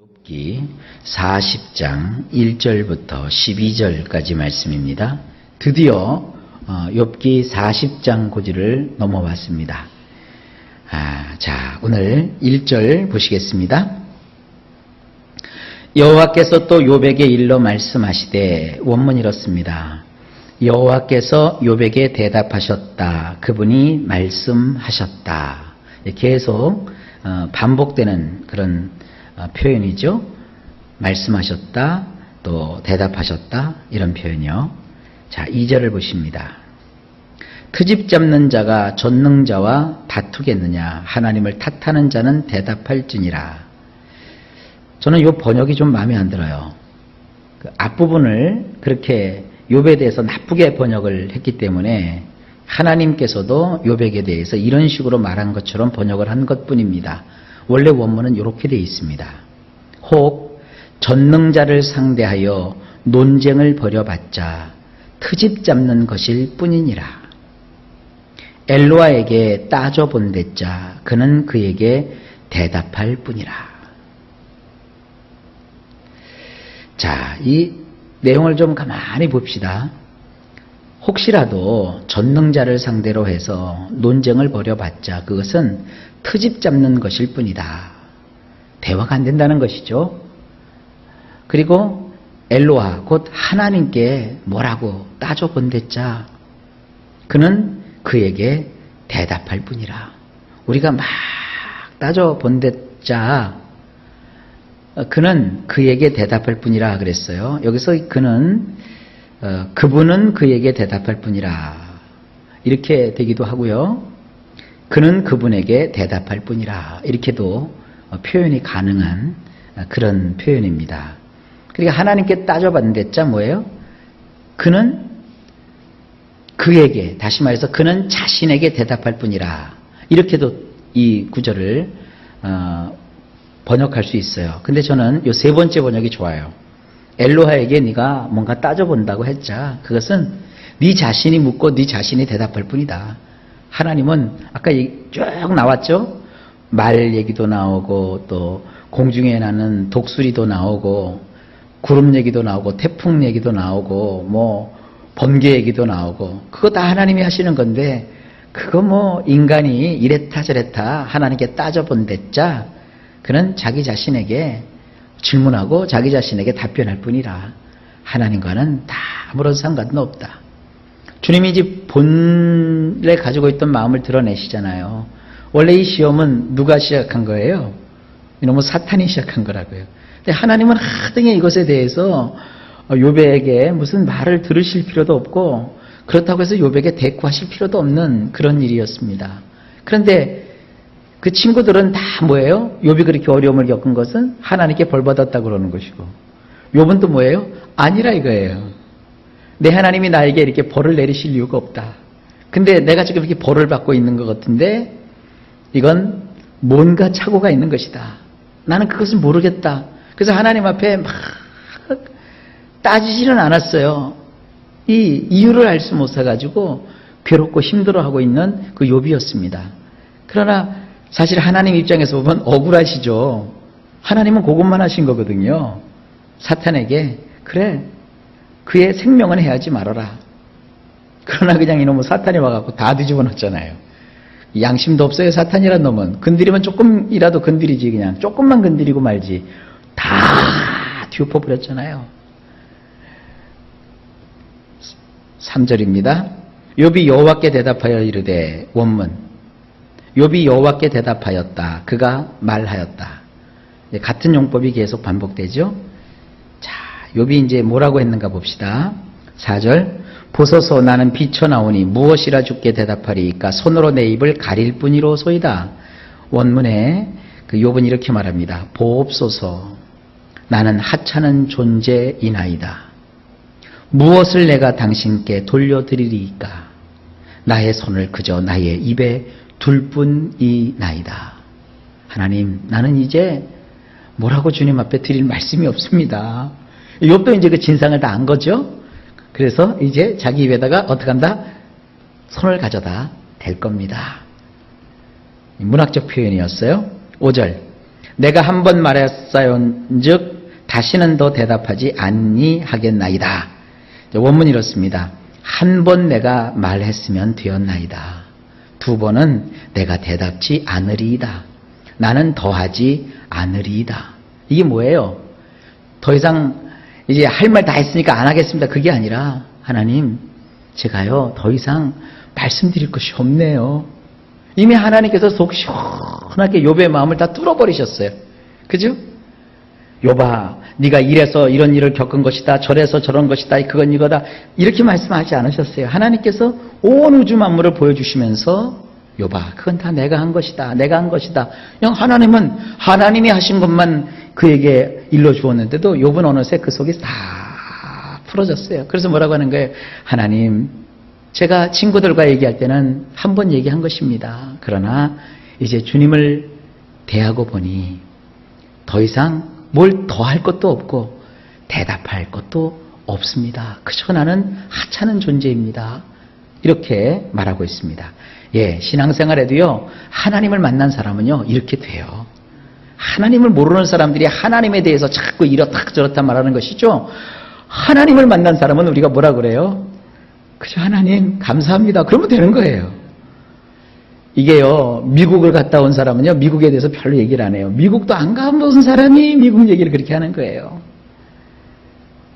욥기 40장 1절부터 12절까지 말씀입니다. 드디어 욥기 40장 고지를 넘어왔습니다. 자, 오늘 1절 보시겠습니다. 여호와께서 또 욥에게 일러 말씀하시되, 원문 이렇습니다. 여호와께서 욥에게 대답하셨다. 그분이 말씀하셨다. 계속 반복되는 그런 표현이죠. 말씀하셨다, 또 대답하셨다, 이런 표현이요. 자, 2절을 보십니다. 트집 잡는 자가 전능자와 다투겠느냐? 하나님을 탓하는 자는 대답할지니라. 저는 이 번역이 좀 마음에 안 들어요. 그 앞부분을 그렇게 욥에 대해서 나쁘게 번역을 했기 때문에 하나님께서도 욥에게 대해서 이런 식으로 말한 것처럼 번역을 한 것뿐입니다. 원래 원문은 이렇게 되어 있습니다. 혹 전능자를 상대하여 논쟁을 벌여봤자 트집 잡는 것일 뿐이니라. 엘로아에게 따져본댔자 그는 그에게 대답할 뿐이라. 자, 이 내용을 좀 가만히 봅시다. 혹시라도 전능자를 상대로 해서 논쟁을 벌여봤자 그것은 트집 잡는 것일 뿐이다. 대화가 안 된다는 것이죠. 그리고 엘로아, 곧 하나님께 뭐라고 따져본댔자 그는 그에게 대답할 뿐이라. 우리가 막 따져본댔자 그는 그에게 대답할 뿐이라 그랬어요. 여기서 그분은 그에게 대답할 뿐이라 이렇게 되기도 하고요. 그는 그분에게 대답할 뿐이라 이렇게도 표현이 가능한 그런 표현입니다. 그러니까 하나님께 따져봤는데자 뭐예요? 그는 그에게, 다시 말해서 그는 자신에게 대답할 뿐이라 이렇게도 이 구절을 번역할 수 있어요. 근데 저는 이 세 번째 번역이 좋아요. 엘로하에게 네가 뭔가 따져본다고 했자 그것은 네 자신이 묻고 네 자신이 대답할 뿐이다. 하나님은 아까 쭉 나왔죠? 말 얘기도 나오고 또 공중에 나는 독수리도 나오고 구름 얘기도 나오고 태풍 얘기도 나오고 뭐 번개 얘기도 나오고 그거 다 하나님이 하시는 건데 그거 뭐 인간이 이랬다 저랬다 하나님께 따져본댔자 그는 자기 자신에게 질문하고 자기 자신에게 답변할 뿐이라 하나님과는 다 아무런 상관도 없다. 주님이 이제 본래 가지고 있던 마음을 드러내시잖아요. 원래 이 시험은 누가 시작한 거예요? 이놈은 사탄이 시작한 거라고요. 근데 하나님은 하등에 이것에 대해서 욥에게 무슨 말을 들으실 필요도 없고 그렇다고 해서 욥에게 대꾸하실 필요도 없는 그런 일이었습니다. 그런데 그 친구들은 다 뭐예요? 욥이 그렇게 어려움을 겪은 것은 하나님께 벌 받았다고 그러는 것이고 욥은 또 뭐예요? 아니라 이거예요. 내 하나님이 나에게 이렇게 벌을 내리실 이유가 없다. 근데 내가 지금 이렇게 벌을 받고 있는 것 같은데 이건 뭔가 착오가 있는 것이다. 나는 그것을 모르겠다. 그래서 하나님 앞에 막 따지지는 않았어요. 이 이유를 알 수 못해가지고 괴롭고 힘들어하고 있는 그 욥이었습니다. 그러나 사실 하나님 입장에서 보면 억울하시죠. 하나님은 그것만 하신 거거든요. 사탄에게 그래 그의 생명은 해하지 말아라. 그러나 그냥 이놈은 사탄이 와갖고 다 뒤집어 놨잖아요. 양심도 없어요. 사탄이란 놈은 건드리면 조금이라도 건드리지 그냥 조금만 건드리고 말지 다 뒤엎어버렸잖아요. 3절입니다. 욥이 여호와께 대답하여 이르되, 원문 욥이 여호와께 대답하였다. 그가 말하였다. 같은 용법이 계속 반복되죠. 자, 욥이 이제 뭐라고 했는가 봅시다. 4절 보소서 나는 비쳐나오니 무엇이라 주께 대답하리이까 손으로 내 입을 가릴 뿐이로소이다. 원문에 그 욥은 이렇게 말합니다. 보옵소서 나는 하찮은 존재이나이다. 무엇을 내가 당신께 돌려드리리이까. 나의 손을 그저 나의 입에 둘 뿐이나이다. 하나님 나는 이제 뭐라고 주님 앞에 드릴 말씀이 없습니다. 욥도 이제 그 진상을 다 안 거죠. 그래서 이제 자기 입에다가 어떻게 한다? 손을 가져다 댈 겁니다. 문학적 표현이었어요. 5절 내가 한 번 말했사온즉 다시는 더 대답하지 아니하겠나이다. 원문이 이렇습니다. 한 번 내가 말했으면 되었나이다. 두 번은 내가 대답지 않으리이다. 나는 더하지 않으리이다. 이게 뭐예요? 더 이상 이제 할 말 다 했으니까 안 하겠습니다. 그게 아니라 하나님, 제가요 더 이상 말씀드릴 것이 없네요. 이미 하나님께서 속 시원하게 욥의 마음을 다 뚫어버리셨어요. 그죠? 욥아, 네가 이래서 이런 일을 겪은 것이다. 저래서 저런 것이다. 그건 이거다. 이렇게 말씀하지 않으셨어요. 하나님께서 온 우주 만물을 보여주시면서 욥아, 그건 다 내가 한 것이다. 내가 한 것이다. 그냥 하나님은 하나님이 하신 것만 그에게 일러주었는데도 욥은 어느새 그 속이 다 풀어졌어요. 그래서 뭐라고 하는 거예요? 하나님, 제가 친구들과 얘기할 때는 한 번 얘기한 것입니다. 그러나 이제 주님을 대하고 보니 더 이상 뭘 더 할 것도 없고 대답할 것도 없습니다. 그저 나는 하찮은 존재입니다. 이렇게 말하고 있습니다. 예, 신앙생활에도요, 하나님을 만난 사람은요, 이렇게 돼요. 하나님을 모르는 사람들이 하나님에 대해서 자꾸 이렇다 저렇다 말하는 것이죠. 하나님을 만난 사람은 우리가 뭐라 그래요? 그저 하나님 감사합니다. 그러면 되는 거예요. 이게요, 미국을 갔다 온 사람은요, 미국에 대해서 별로 얘기를 안 해요. 미국도 안 가본 사람이 미국 얘기를 그렇게 하는 거예요.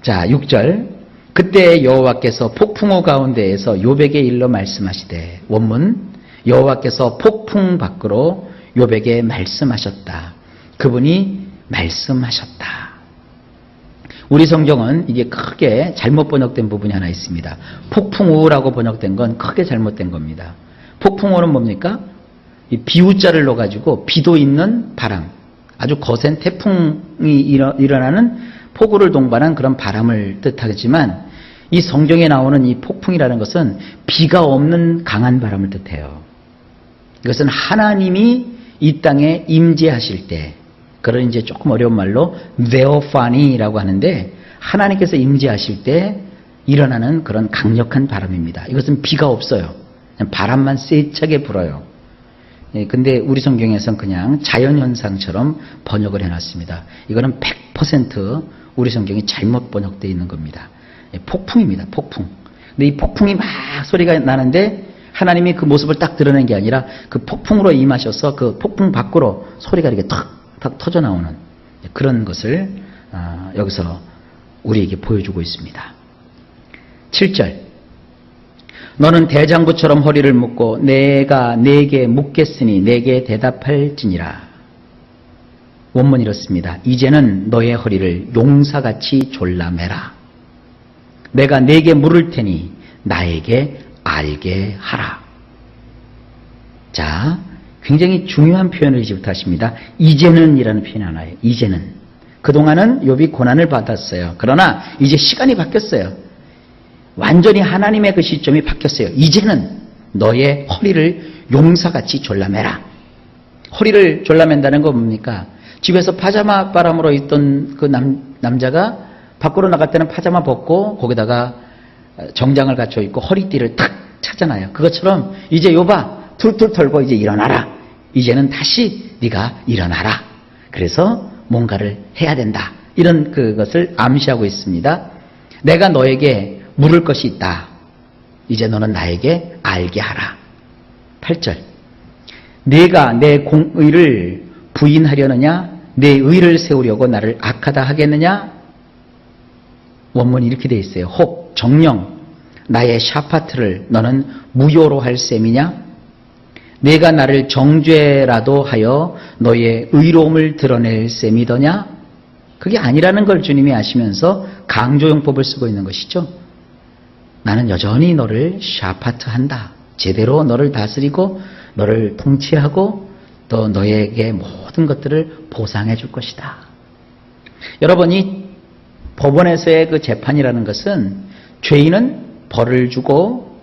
자, 6절. 그때 여호와께서 폭풍우 가운데에서 욥에게 일러 말씀하시되, 원문, 여호와께서 폭풍 밖으로 욥에게 말씀하셨다. 그분이 말씀하셨다. 우리 성경은 이게 크게 잘못 번역된 부분이 하나 있습니다. 폭풍우라고 번역된 건 크게 잘못된 겁니다. 폭풍우는 뭡니까? 이 비우자를 넣어가지고 비도 있는 바람, 아주 거센 태풍이 일어나는 폭우를 동반한 그런 바람을 뜻하지만, 이 성경에 나오는 이 폭풍이라는 것은 비가 없는 강한 바람을 뜻해요. 이것은 하나님이 이 땅에 임재하실 때, 그런 이제 조금 어려운 말로 네오파니라고 하는데, 하나님께서 임재하실 때 일어나는 그런 강력한 바람입니다. 이것은 비가 없어요. 그냥 바람만 세차게 불어요. 예, 근데 우리 성경에서는 그냥 자연현상처럼 번역을 해놨습니다. 이거는 100% 우리 성경이 잘못 번역되어 있는 겁니다. 예, 폭풍입니다. 폭풍. 근데 이 폭풍이 막 소리가 나는데 하나님이 그 모습을 딱 드러낸 게 아니라 그 폭풍으로 임하셔서 그 폭풍 밖으로 소리가 이렇게 탁 터져 나오는 그런 것을 여기서 우리에게 보여주고 있습니다. 7절. 너는 대장부처럼 허리를 묶고 내가 네게 묻겠으니 내게 대답할지니라. 원문 이렇습니다. 이제는 너의 허리를 용사같이 졸라매라. 내가 네게 물을 테니 나에게 알게 하라. 자, 굉장히 중요한 표현을 이제부터 하십니다. 이제는 이라는 표현이 하나예요. 이제는. 그동안은 욥이 고난을 받았어요. 그러나 이제 시간이 바뀌었어요. 완전히 하나님의 그 시점이 바뀌었어요. 이제는 너의 허리를 용사같이 졸라매라. 허리를 졸라맨다는 건 뭡니까? 집에서 파자마 바람으로 있던 그 남자가 밖으로 나갈 때는 파자마 벗고 거기다가 정장을 갖춰 입고 허리띠를 탁 차잖아요. 그것처럼 이제 욥아, 툴툴 털고 이제 일어나라. 이제는 다시 네가 일어나라. 그래서 뭔가를 해야 된다. 이런 그것을 암시하고 있습니다. 내가 너에게 물을 것이 있다. 이제 너는 나에게 알게 하라. 8절. 네가 내 공의를 부인하려느냐? 내 의를 세우려고 나를 악하다 하겠느냐? 원문이 이렇게 되어 있어요. 혹 정령 나의 샤파트를 너는 무효로 할 셈이냐? 내가 나를 정죄라도 하여 너의 의로움을 드러낼 셈이더냐? 그게 아니라는 걸 주님이 아시면서 강조용법을 쓰고 있는 것이죠. 나는 여전히 너를 샤파트한다. 제대로 너를 다스리고 너를 통치하고 또 너에게 모든 것들을 보상해 줄 것이다. 여러분이 법원에서의 그 재판이라는 것은 죄인은 벌을 주고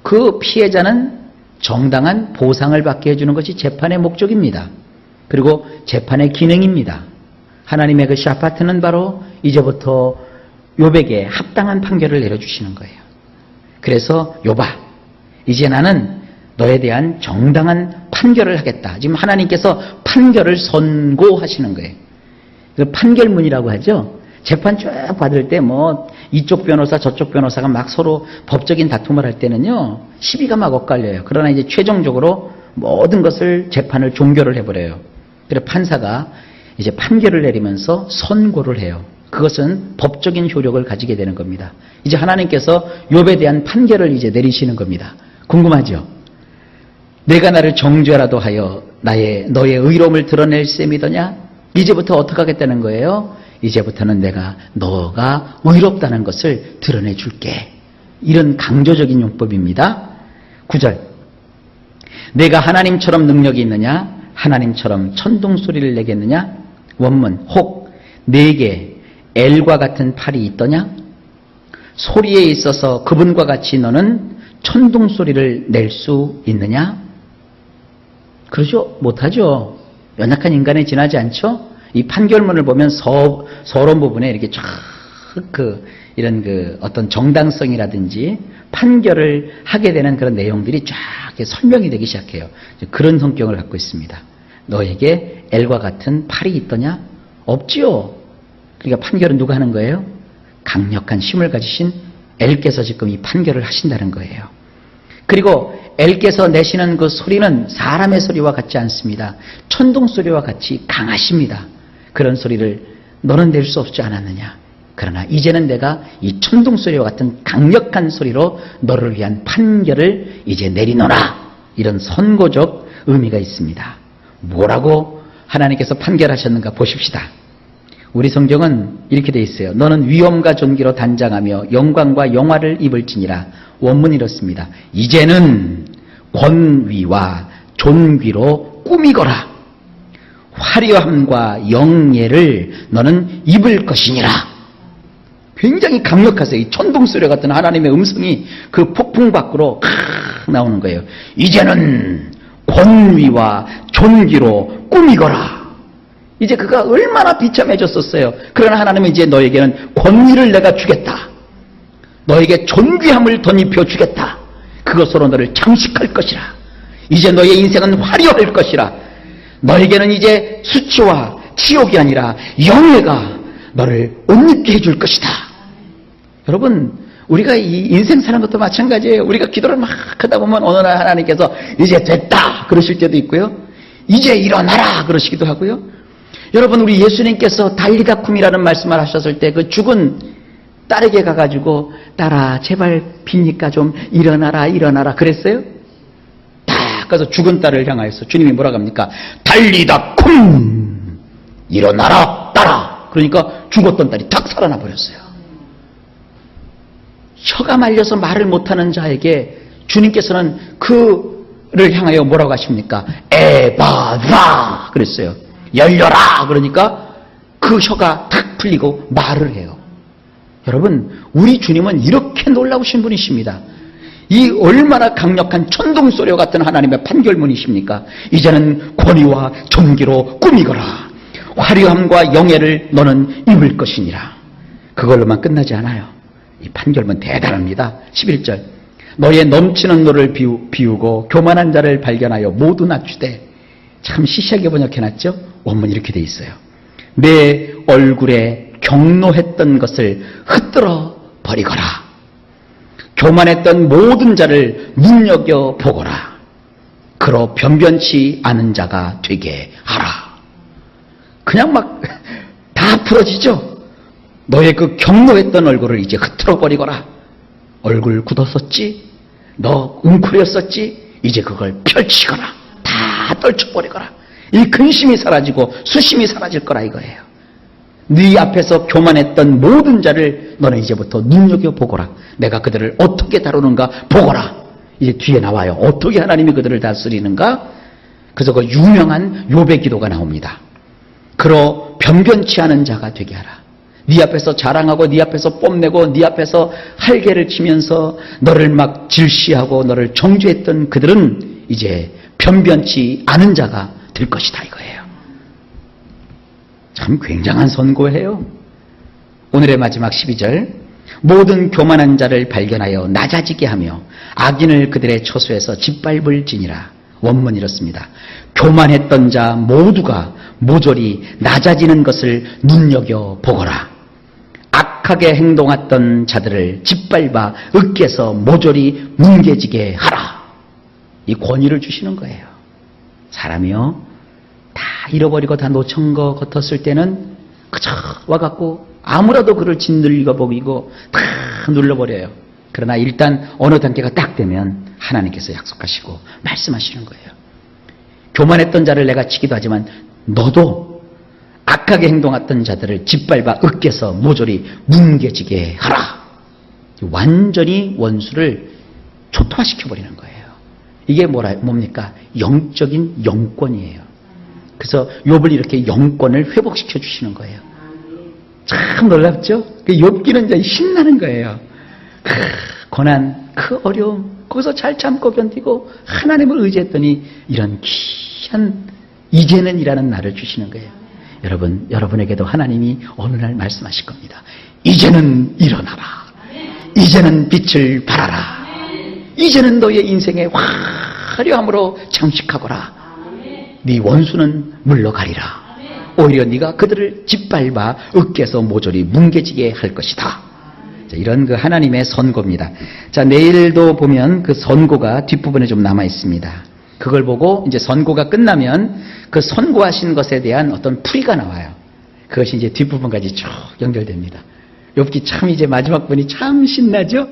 그 피해자는 정당한 보상을 받게 해주는 것이 재판의 목적입니다. 그리고 재판의 기능입니다. 하나님의 그 샤파트는 바로 이제부터 욥에게 합당한 판결을 내려주시는 거예요. 그래서 욥아, 이제 나는 너에 대한 정당한 판결을 하겠다. 지금 하나님께서 판결을 선고하시는 거예요. 그 판결문이라고 하죠. 재판 쭉 받을 때 뭐 이쪽 변호사 저쪽 변호사가 막 서로 법적인 다툼을 할 때는요, 시비가 막 엇갈려요. 그러나 이제 최종적으로 모든 것을 재판을 종결을 해버려요. 그래서 판사가 이제 판결을 내리면서 선고를 해요. 그것은 법적인 효력을 가지게 되는 겁니다. 이제 하나님께서 욥에 대한 판결을 이제 내리시는 겁니다. 궁금하죠? 내가 나를 정죄라도 하여 너의 의로움을 드러낼 셈이더냐? 이제부터 어떻게 하겠다는 거예요? 이제부터는 내가 너가 의롭다는 것을 드러내 줄게. 이런 강조적인 용법입니다. 9절. 내가 하나님처럼 능력이 있느냐? 하나님처럼 천둥소리를 내겠느냐? 원문. 혹 내게 엘과 같은 팔이 있더냐? 소리에 있어서 그분과 같이 너는 천둥소리를 낼 수 있느냐? 그러죠? 못하죠. 연약한 인간에 지나지 않죠? 이 판결문을 보면 서론 부분에 이렇게 쫙 이런 어떤 정당성이라든지 판결을 하게 되는 그런 내용들이 쫙 설명이 되기 시작해요. 그런 성격을 갖고 있습니다. 너에게 엘과 같은 팔이 있더냐? 없지요. 그러니까 판결은 누가 하는 거예요? 강력한 힘을 가지신 엘께서 지금 이 판결을 하신다는 거예요. 그리고 엘께서 내시는 그 소리는 사람의 소리와 같지 않습니다. 천둥 소리와 같이 강하십니다. 그런 소리를 너는 낼 수 없지 않았느냐. 그러나 이제는 내가 이 천둥 소리와 같은 강력한 소리로 너를 위한 판결을 이제 내리노라. 이런 선고적 의미가 있습니다. 뭐라고 하나님께서 판결하셨는가 보십시다. 우리 성경은 이렇게 돼 있어요. 너는 위엄과 존귀로 단장하며 영광과 영화를 입을지니라. 원문이 이렇습니다. 이제는 권위와 존귀로 꾸미거라. 화려함과 영예를 너는 입을 것이니라. 굉장히 강력하세요. 이 천둥소리 같은 하나님의 음성이 그 폭풍 밖으로 나오는 거예요. 이제는 권위와 존귀로 꾸미거라. 이제 그가 얼마나 비참해졌었어요. 그러나 하나님은 이제 너에게는 권위를 내가 주겠다. 너에게 존귀함을 덧입혀 주겠다. 그것으로 너를 장식할 것이라. 이제 너의 인생은 화려할 것이라. 너에게는 이제 수치와 치욕이 아니라 영예가 너를 옷 입게 해줄 것이다. 여러분, 우리가 이 인생 사는 것도 마찬가지예요. 우리가 기도를 막 하다 보면 어느 날 하나님께서 이제 됐다 그러실 때도 있고요. 이제 일어나라 그러시기도 하고요. 여러분, 우리 예수님께서 달리다쿰이라는 말씀을 하셨을 때 그 죽은 딸에게 가가지고 딸아 제발 비니까 좀 일어나라 그랬어요? 딱 가서 죽은 딸을 향하여서 주님이 뭐라고 합니까? 달리다쿰 일어나라 딸아. 그러니까 죽었던 딸이 탁 살아나 버렸어요. 혀가 말려서 말을 못하는 자에게 주님께서는 그를 향하여 뭐라고 하십니까? 에바라 그랬어요. 열려라 그러니까 그 혀가 탁 풀리고 말을 해요. 여러분, 우리 주님은 이렇게 놀라우신 분이십니다. 이 얼마나 강력한 천둥소리와 같은 하나님의 판결문이십니까? 이제는 권위와 존귀로 꾸미거라. 화려함과 영예를 너는 입을 것이니라. 그걸로만 끝나지 않아요. 이 판결문 대단합니다. 11절. 너의 넘치는 노를 비우고 교만한 자를 발견하여 모두 낮추되. 참 시시하게 번역해놨죠? 원문 이렇게 돼 있어요. 내 얼굴에 경노했던 것을 흩뜨러 버리거라. 교만했던 모든 자를 눈여겨보거라. 그로 변변치 않은 자가 되게 하라. 그냥 막 다 풀어지죠? 너의 그 경노했던 얼굴을 이제 흩뜨러 버리거라. 얼굴 굳었었지? 너 웅크렸었지? 이제 그걸 펼치거라. 다 떨쳐버리거라. 이 근심이 사라지고 수심이 사라질 거라 이거예요. 네 앞에서 교만했던 모든 자를 너는 이제부터 눈여겨보거라. 내가 그들을 어떻게 다루는가 보거라. 이제 뒤에 나와요. 어떻게 하나님이 그들을 다스리는가? 그래서 그 유명한 욥의 기도가 나옵니다. 그러 변변치 않은 자가 되게 하라. 네 앞에서 자랑하고 네 앞에서 뽐내고 네 앞에서 할개를 치면서 너를 막 질시하고 너를 정죄했던 그들은 이제 변변치 않은 자가 될 것이다 이거예요. 참 굉장한 선고예요. 오늘의 마지막 12절. 모든 교만한 자를 발견하여 낮아지게 하며 악인을 그들의 처소에서 짓밟을지니라. 원문 이렇습니다. 교만했던 자 모두가 모조리 낮아지는 것을 눈여겨보거라. 악하게 행동했던 자들을 짓밟아 으깨서 모조리 뭉개지게 하라. 이 권위를 주시는 거예요. 사람이요, 다 잃어버리고 다 놓친 것 같았을 때는 그저 와갖고 아무라도 그를 짓눌리고 보이고 다 눌러버려요. 그러나 일단 어느 단계가 딱 되면 하나님께서 약속하시고 말씀하시는 거예요. 교만했던 자를 내가 치기도 하지만 너도 악하게 행동했던 자들을 짓밟아 으깨서 모조리 뭉개지게 하라. 완전히 원수를 초토화시켜버리는 거예요. 이게 뭡니까? 영적인 영권이에요. 그래서 욥을 이렇게 영권을 회복시켜 주시는 거예요. 참 놀랍죠? 욥기는 이제 신나는 거예요. 고난, 그 어려움, 거기서 잘 참고 견디고 하나님을 의지했더니 이런 귀한 이제는 이라는 날을 주시는 거예요. 여러분에게도 하나님이 어느 날 말씀하실 겁니다. 이제는 일어나라. 이제는 빛을 발하라. 이제는 너의 인생의 화려함으로 장식하거라. 네 원수는 물러가리라. 오히려 네가 그들을 짓밟아 으깨서 모조리 뭉개지게 할 것이다. 자, 이런 그 하나님의 선고입니다. 자, 내일도 보면 그 선고가 뒷부분에 좀 남아 있습니다. 그걸 보고 이제 선고가 끝나면 그 선고하신 것에 대한 어떤 풀이가 나와요. 그것이 이제 뒷부분까지 쭉 연결됩니다. 욥기 참 이제 마지막 분이 참 신나죠?